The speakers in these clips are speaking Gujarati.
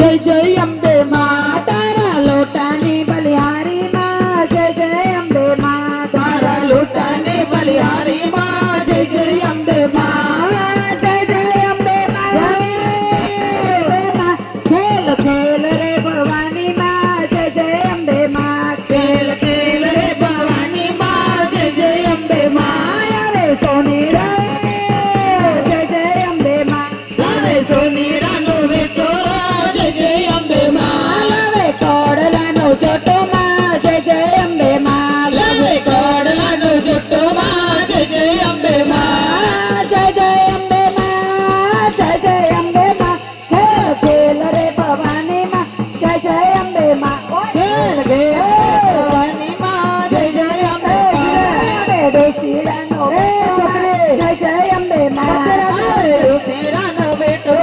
જય જય અંબે માં તારા લોટાની બલિહારી માં જય જય અંબે માં તારા લોટાની બલિહારી માં જય જય અંબે માં જય જય અંબે માં ખેલ ખેલ રે ભવાની માં જય જય અંબે માં ખેલ ખેલ રે ભવાની માં જય જય અંબે માં રે સોની રે જય જય અંબે માં લાવે સોનીરાનો વેટો જય જય અંબે માં લાવે કોડલાનો જોટો માં જય જય અંબે માં લાવે કોડલાનો જોટો માં જય જય અંબે માં જય જય અંબે માં જય જય અંબે માં ખેલ ખેલ રે ભવાની માં જય જય અંબે માં ખેલ ખેલ રે ભવાની માં જય જય અંબે માં દેશીડાનો જય જય અંબે માં લાવે ઋષિરાનો વેટો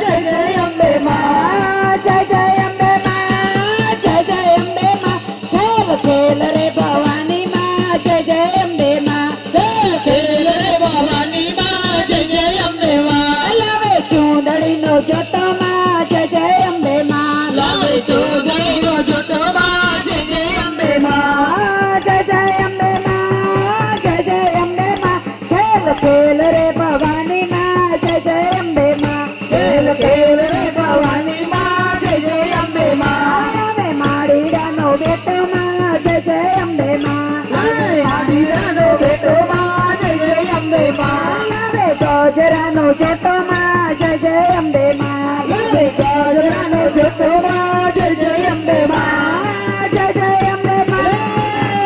જય જય અંબે માં જય જય અંબે માં જય જય અંબે માં ખેલ ખેલ રે ભવાની માં જય જય અંબે માં ખેલ ખેલ રે ભવાની માં જય જય અંબે માં લાવે ચૂંદડીનો જોટો માં જય જય અંબે માં લાવે ચોગડીનો જોટો માં જય જય અંબે માં જય જય અંબે માં જય જય અંબે માં ખેલ ખેલ રે ભવાની માં જય જય અંબે માં ખેલ ખેલ રે ભવાની માં જય જય અંબે માં લાવે માળીડાનો બેટો માં જય જય અંબે માં લાવે આદિરાનો બેટો માં જય જય અંબે માં લાવે ગજરાનો જોટો માં જય જય અંબે માં લાવે ગજરાનો જોટો માં જય જય અંબે માં જય જય અંબે માં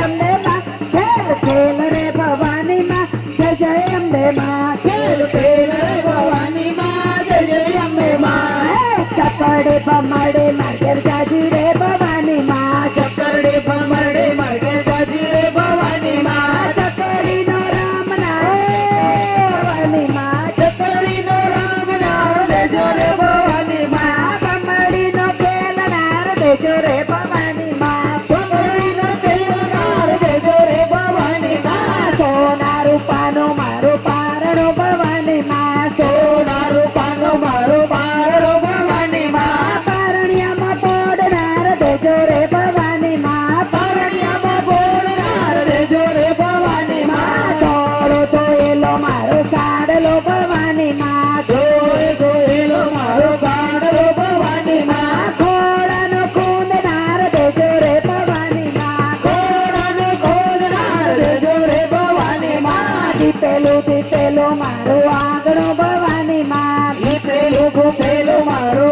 અંબે માં ખેલ ખેલ રે ભવાની માં જય જય અંબે માં ખેલ ખેલ રે ભવાની માં જય જય અંબે માં ચપડે ભમડે માર્ગેર જાજી રે ભવાની માં ચકરડે ભમરડે માર્ગે જાજી રે ભવાની માં ચકડીનો રામ નામ ભવાની માં ચકરડીનો રામ નામ દેજો રે ભવાની માં ભમડીનો ખેલનાર દેજો રે ભવાની માં ભમરડીનો ખેલનાર દેજો રે ભવાની માં સોના રૂપાનો મારો પારણો ભવાની માં સોના રૂપાનો મારો પારણો ભવાની માં પારણિયામાં પોડનાર દેજો રે ભવાની માં પારણિયામાં બોલનાર દેજો રે ભવાની માં થોડો ધોયેલો મારો સાડલો ભવાની માં જોએ ગોયેલો મારો કાંડલો ભવાની માં ખોડાનો કુંદનાર દેજો રે ભવાની માં ઘોડાને ખોદનાર દેજો રે ભવાની માં દીપેલું મારો આંગણો ભવાની માં લીપેલું ગુફેલું મારો